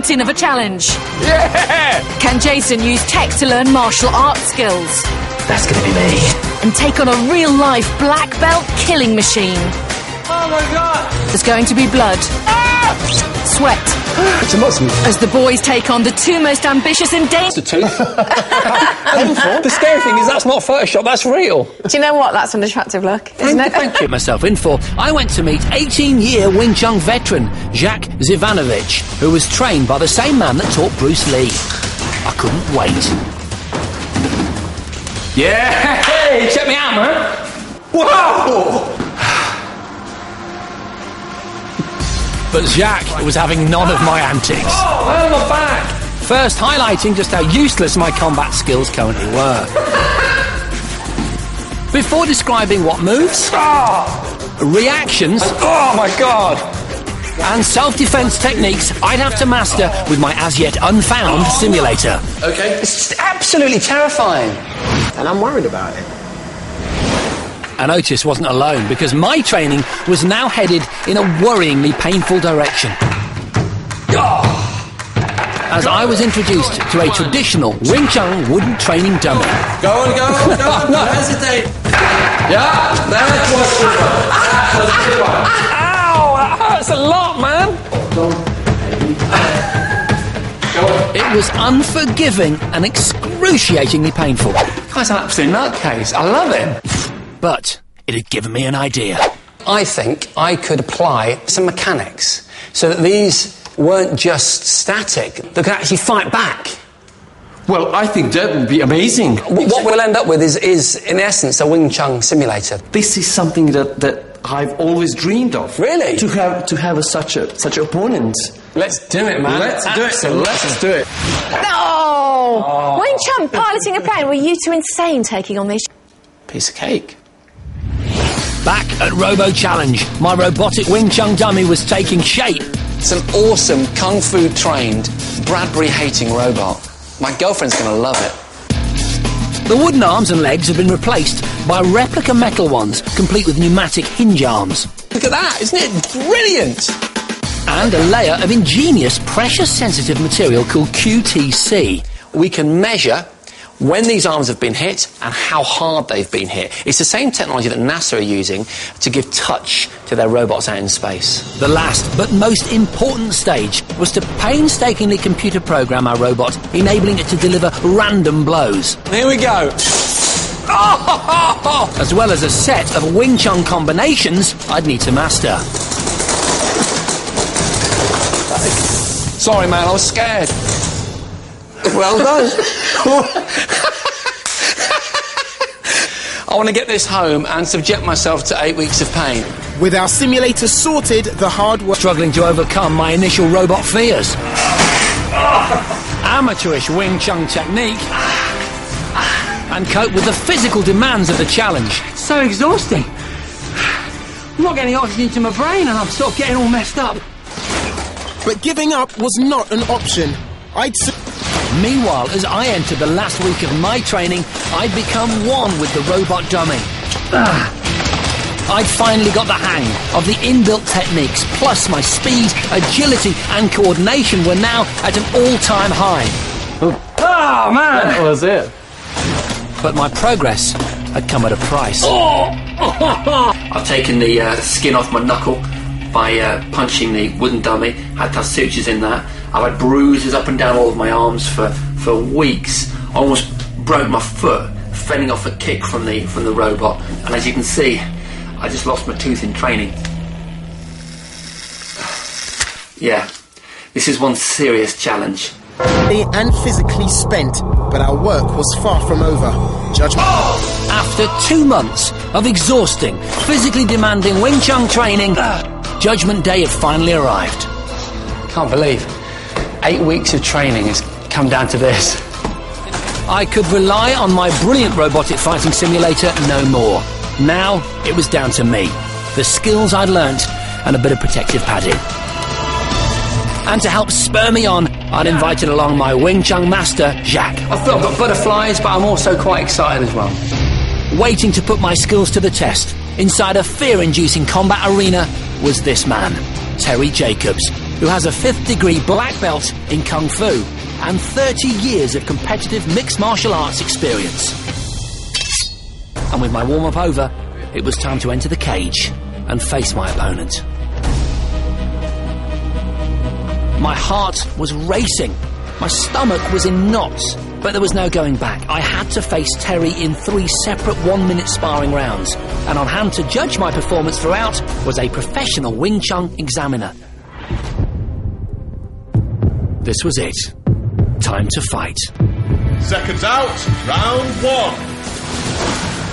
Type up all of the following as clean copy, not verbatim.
mountain of a challenge. Yeah! Can Jason use tech to learn martial arts skills? That's gonna be me. And take on a real-life black belt killing machine? Oh my God! There's going to be blood, sweat, It's a muscle. as the boys take on the two most ambitious and dangerous... The tooth. The scary thing is that's not Photoshop, that's real. Do you know what? That's an attractive look, isn't it? Thank you. Myself in for, I went to meet 18-year Wing Chun veteran Jacques Zivanovic, who was trained by the same man that taught Bruce Lee. I couldn't wait. Yeah! Hey, check me out, man! Whoa! But Jacques was having none of my antics. Oh, I'm my back! First highlighting just how useless my combat skills currently were. Before describing what moves, reactions, Oh my God! and self-defense techniques I'd have to master with my as-yet unfound simulator. Okay. It's just absolutely terrifying. And I'm worried about it. And Otis wasn't alone, because my training was now headed in a worryingly painful direction. As I was introduced to a traditional Wing Chun wooden training dummy. Go on, don't hesitate. Yeah, that was good one. Ow! That hurts a lot, man! It was unforgiving and excruciatingly painful. Guy's an absolute nutcase. I love him. But it had given me an idea. I think I could apply some mechanics so that these weren't just static, they could actually fight back. Well, I think that would be amazing. What we'll end up with is in essence, a Wing Chun simulator. This is something that I've always dreamed of. Really? To have such an opponent. Let's do it, man. Let's do it. Let's do it. No! Wing Chun piloting a plane. Were you two insane taking on this? Piece of cake. Back at Robo Challenge, my robotic Wing Chun dummy was taking shape. It's an awesome kung fu trained, Bradbury hating robot. My girlfriend's gonna love it. The wooden arms and legs have been replaced by replica metal ones, complete with pneumatic hinge arms. Look at that, isn't it brilliant? And a layer of ingenious pressure-sensitive material called QTC. We can measure when these arms have been hit and how hard they've been hit. It's the same technology that NASA are using to give touch to their robots out in space. The last but most important stage was to painstakingly computer program our robot, enabling it to deliver random blows. Here we go. As well as a set of Wing Chun combinations I'd need to master. Sorry, man, I was scared. Well done. I want to get this home and subject myself to 8 weeks of pain. With our simulator sorted, the hard work... Struggling to overcome my initial robot fears. Amateurish Wing Chun technique. And cope with the physical demands of the challenge. So exhausting. I'm not getting oxygen to my brain and I'm sort of getting all messed up. But giving up was not an option. Meanwhile, as I entered the last week of my training, I'd become one with the robot dummy. I'd finally got the hang of the inbuilt techniques, plus my speed, agility and coordination were now at an all-time high. Oh, man! That was it. But my progress had come at a price. I've taken the skin off my knuckle by punching the wooden dummy, had to have sutures in that. I've had bruises up and down all of my arms for weeks. I almost broke my foot fending off a kick from the robot, and as you can see, I just lost my tooth in training. Yeah, this is one serious challenge. And physically spent, but our work was far from over. Judgment. After 2 months of exhausting, physically demanding Wing Chun training, Judgment Day had finally arrived. Can't believe 8 weeks of training has come down to this. I could rely on my brilliant robotic fighting simulator no more. Now it was down to me, the skills I'd learnt, and a bit of protective padding. And to help spur me on, I'd invited along my Wing Chun master, Jacques. I feel I've got butterflies, but I'm also quite excited as well. Waiting to put my skills to the test inside a fear-inducing combat arena was this man, Terry Jacobs, who has a 5th degree black belt in Kung Fu and 30 years of competitive mixed martial arts experience. And with my warm-up over, it was time to enter the cage and face my opponent. My heart was racing. My stomach was in knots, but there was no going back. I had to face Terry in 3 separate 1-minute sparring rounds, and on hand to judge my performance throughout was a professional Wing Chun examiner. This was it. Time to fight. Seconds out, round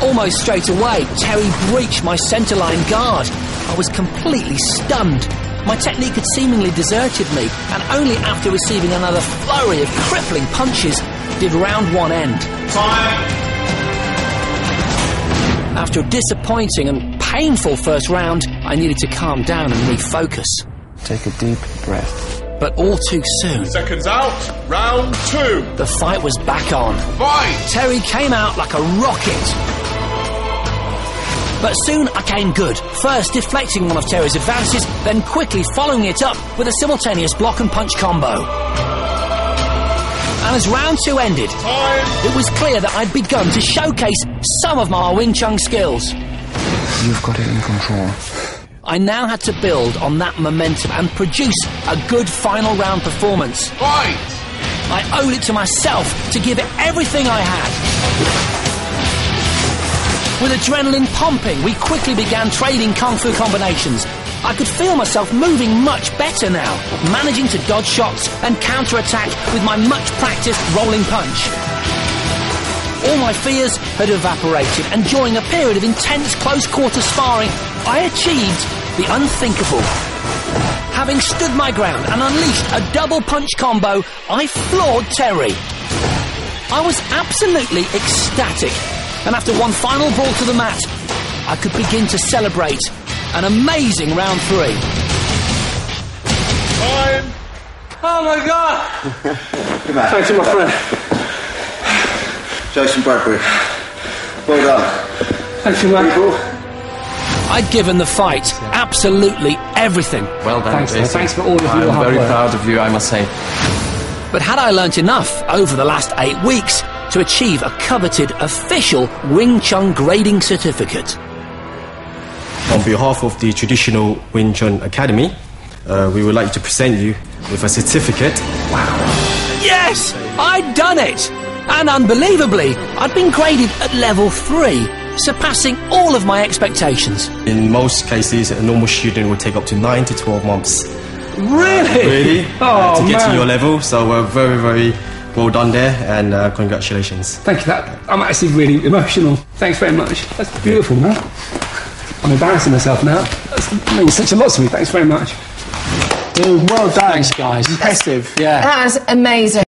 1. Almost straight away, Terry breached my centre-line guard. I was completely stunned. My technique had seemingly deserted me, and only after receiving another flurry of crippling punches did round 1 end. Time. After a disappointing and painful first round, I needed to calm down and refocus. Take a deep breath. But all too soon, Seconds out, round 2. the fight was back on. Fight. Terry came out like a rocket. But soon I came good, first deflecting one of Terry's advances, then quickly following it up with a simultaneous block and punch combo. And as round 2 ended, it was clear that I'd begun to showcase some of my Wing Chun skills. You've got it in control. I now had to build on that momentum and produce a good final round performance. Fight. I owed it to myself to give it everything I had. With adrenaline pumping, we quickly began trading Kung Fu combinations. I could feel myself moving much better now, managing to dodge shots and counter-attack with my much-practiced rolling punch. All my fears had evaporated, and during a period of intense close-quarter sparring, I achieved the unthinkable. Having stood my ground and unleashed a double punch combo, I floored Terry. I was absolutely ecstatic. And after one final brawl to the mat, I could begin to celebrate an amazing round 3. Time. Oh my God! Good man. Thanks to my friend. Jason Bradbury. Well done. Thanks to my I'd given the fight absolutely everything. Well done, Thanks, Jason. thanks for all of your I'm hard very work. proud of you, I must say. But had I learnt enough over the last 8 weeks to achieve a coveted official Wing Chun grading certificate? On behalf of the Traditional Wing Chun Academy, we would like to present you with a certificate. Yes! I'd done it! And unbelievably, I'd been graded at level 3, surpassing all of my expectations. In most cases, a normal student would take up to 9 to 12 months. Really? Oh, to get man. to your level. So we're very, very well done there, and congratulations. Thank you. I'm actually really emotional. Thanks very much. That's beautiful, man. I'm embarrassing myself now. That means such a lot to me. Thanks very much. Dude, well done. Thanks, guys. Impressive. Yeah. That was amazing.